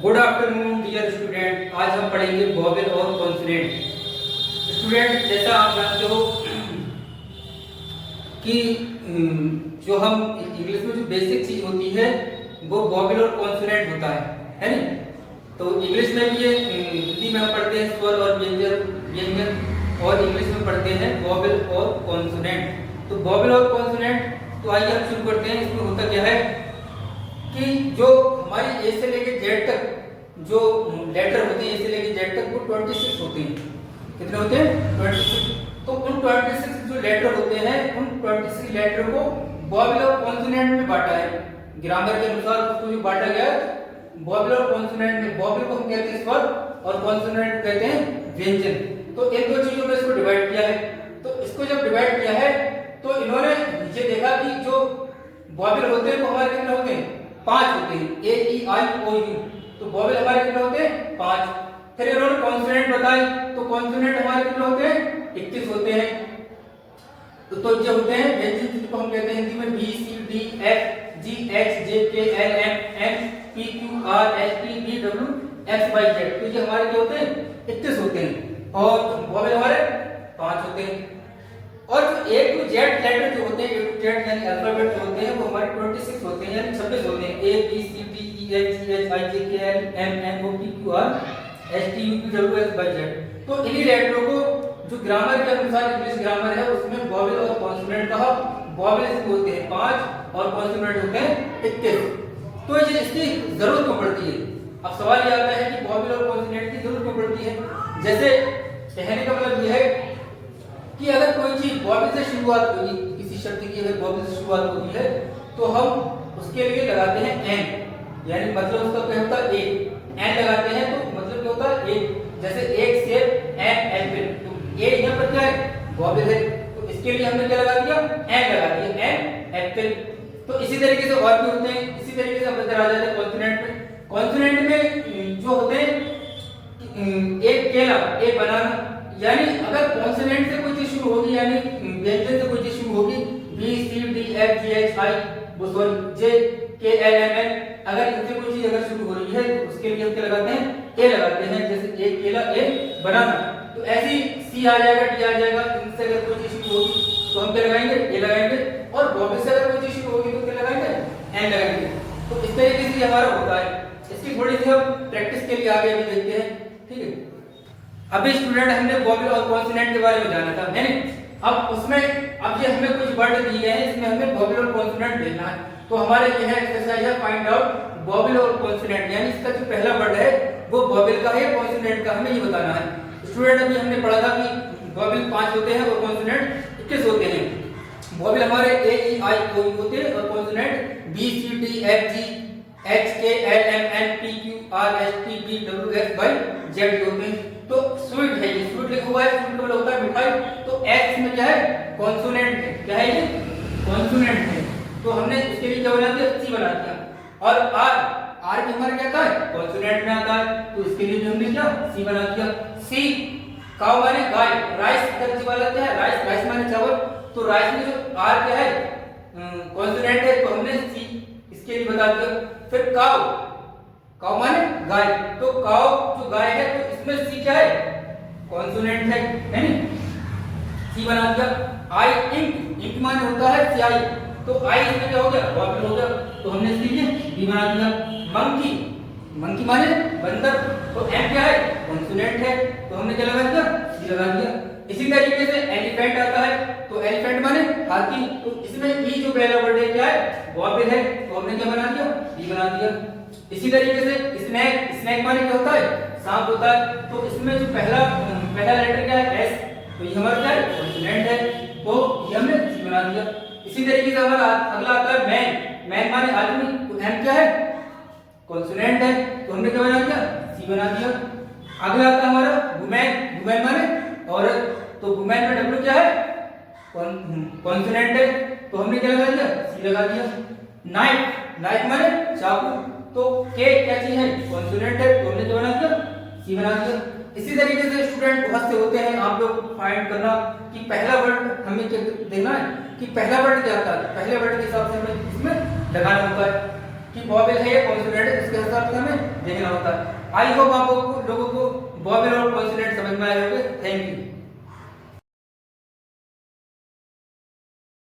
Good afternoon dear student. आज हम पढ़ेंगे वोवेल और कॉन्सोनेंट। स्टूडेंट, जैसा आप जानते हो कि जो हम इंग्लिश में जो बेसिक चीज होती है वो वोवेल और कॉन्सोनेंट होता है नहीं? तो इंग्लिश में भी ये हिंदी में हम पढ़ते हैं स्वर और व्यंजन, और इंग्लिश में पढ़ते हैं वोवेल और कॉन्सोनेंट। तो वोवेल और कॉन्सोनेंट, तो आइए हम शुरू करते हैं। इसमें होता क्या है कि जो हमारी ए से लेके जेड तक जो लेटर होते हैं, ए से लेके जेड तक, वो 26 होते हैं। कितने होते हैं? 26। तो उन 26 जो लेटर होते हैं, उन 26 लेटर को वोवेल और कॉन्सोनेंट में बांटा है। ग्रामर के अनुसार उसको जो बांटा गया है वोवेल और कॉन्सोनेंट में। वोवेल को हम कहते हैं स्वर और कॉन्सोनेंट को कहते हैं व्यंजन। तो इन दो चीजों में इसको डिवाइड किया है। तो इसको जब डिवाइड किया है तो इन्होंने ये देखा कि जो वोवेल होते हैं वो हमारे कितने होते हैं? 5 होते हैं। ए ई आई ओ यू। तो वोवेल हमारे कितने होते हैं? 5। फिर इन्होंने कॉन्सोनेंट बताए, तो कॉन्सोनेंट हमारे कितने होते हैं? 21 होते हैं। तो ये होते हैं व्यंजन, जिसको हम कहते हैं हिंदी में B C D F G H J K L M N P Q R S T V W X Y Z. तो ये हमारे क्या होते हैं? 21 होते हैं। और वोवेल हमारे 5 होते हैं। और जो ए टू जेड लेटर जो होते हैं, ए टू जेड यानी अल्फाबेट जो होते हैं, वो हमारे 26 होते हैं, यानी 26 होते हैं। A B C D E F G H I J K L M N O P Q R S T U P W X Y Z. तो इन्हीं लेटरों को जो ग्रामर के अनुसार इंग्लिश ग्रामर है उसमें वोवेल और कॉन्सोनेंट कहा। वोवेल होते हैं 5 और कॉन्सोनेंट होते हैं 21। तो ये इसकी जरूरत क्यों पड़ती है? अब सवाल ये आता है कि वोवेल और कॉन्सोनेंट की जरूरत क्यों पड़ती है? जैसे कहने का मतलब यह है कि अगर कोई चीज वोवेल से शुरुआत होगी, किसी शब्द की अगर वोवेल से शुरुआत होती है तो हम उसके लिए लगाते हैं एन, यानी मतलब उसका क्या होता है? एक। एन लगाते हैं तो मतलब क्या होता है? एक। जैसे एक सेब एन एप्पल, तो ए यहाँ पर क्या है? वोवेल है। तो इसके लिए हमने क्या लगा दिया? एन लगा दिया, एन एप्पल। तो इसी तरीके से और भी होते हैं। इसी तरीके से हम इधर आ जाते हैं कॉन्सोनेंट में। कॉन्सोनेंट में जो होते हैं एक केला, एक बनाना, यानी अगर कॉन्सोनेंट से कोई चीज शुरू होगी, यानी व्यंजन से कोई चीज शुरू होगी, B C D F G H I sorry J K L M N, अगर इनसे कोई चीज अगर शुरू हो रही है तो उसके लिए हम क्या लगाते हैं? ए लगाते हैं। जैसे एक केला, एक बनाना। तो ऐसी सी आ जाएगा, डी आ जाएगा। इनसे अगर कोई चीज शुरू होगी तो हम क्या लगाएंगे? ए लगाएंगे। और वोवेल से अगर कोई चीज शुरू होगी तो क्या लगाएंगे? एन लगाएंगे। तो इस तरीके से हमारा होता है। इसकी थोड़ी सी हम प्रैक्टिस के लिए आगे अभी देखते हैं, ठीक है? अभी स्टूडेंट हमने वोवेल और कॉन्सोनेंट के बारे में जाना था, है नहीं? अब उसमें अब ये हमें कुछ वर्ड दिए गए हैं, इसमें हमें वोवेल और कॉन्सोनेंट देखना है। तो हमारे ये है एक्सरसाइज है फाइंड आउट वोवेल और कॉन्सोनेंट, यानी इसका जो पहला वर्ड है वो वोवेल का है, कॉन्सोनेंट का हमें ये बताना है। स्टूडेंट, अभी हमने पढ़ा था कि वोवेल 5 होते हैं और कॉन्सोनेंट 21 होते हैं। वोवेल हमारे ए ई आई ओ यू होते हैं और consonant B C D F G H K L M N P Q R S T V W X Y Z होते हैं। तो स्वीट है, ये स्वीट लिखा हुआ है, स्वीट का मतलब होता है मिठाई। तो एक्स में क्या है? कॉन्सोनेंट है। क्या है ये? कॉन्सोनेंट है। तो हमने इसके लिए क्या बना दिया? सी बना दिया। और आर, आर भी हमारा क्या आता है? कॉन्सोनेंट में आता है। तो इसके लिए भी हमने क्या? सी बना दिया। सी, काउ माने गाय। राइस दर्जी वाला क्या है? राइस, राइस माने चावल। तो राइस में जो आर क्या है? कॉन्सोनेंट है, तो हमने सी इसके लिए बता दिया। फिर काउ, काउ माने गाय। तो काउ जो गाय है तो इसमें सी क्या है? कॉन्सोनेंट है नहीं? सी बना दिया। आई, इंक, इंक माने होता है स्याही। तो आई इसमें क्या हो गया? वोवेल हो गया। तो हमने इसके लिए बी बना दिया। मंकी, मंकी माने बंदर। तो एम क्या है? कॉन्सोनेंट है। तो हमने क्या लगा दिया? सी लगा दिया। इसी तरीके से एलिफेंट आता है। तो एलिफेंट माने हाथी। तो इसमें ई जो पहला वर्ड है क्या है? वोवेल है। तो हमने क्या बना दिया? बी बना दिया। इसी तरीके से स्नैक, स्नैक माने क्या होता है? सांप होता है। तो इसमें जो पहला लेटर क्या है? एस। तो ये हमारा क्या है? कॉन्सोनेंट है। तो ये हमने सी बना दिया। इसी तरीके से हमारा अगला आता है मैन। मैन माने आदमी। तो एम क्या है? कॉन्सोनेंट है। तो हमने क्या बना दिया? सी बना दिया। अगला आता है हमारा वुमेन। वुमेन माने औरत। तो वुमेन में डब्ल्यू क्या है? कॉन्सोनेंट है। तो हमने क्या लगा दिया? सी लगा दिया। नाइफ, नाइफ माने चाकू। तो के क्या चीज है? कॉन्सोनेंट है। तो हमने क्या बना दिया? सी बना दिया। इसी तरीके से स्टूडेंट बहुत से होते हैं, आप लोग फाइंड करना कि पहला वर्ड हमें क्या देखना है कि पहला वर्ड क्या आता है। पहले वर्ड के हिसाब से हमें इसमें लगाना होता है कि वोवेल है या कॉन्सोनेंट है, उसके हिसाब से हमें देखना होता है। आई होप आप लोगों को वोवेल और कॉन्सोनेंट समझ में आए होंगे। Thank you.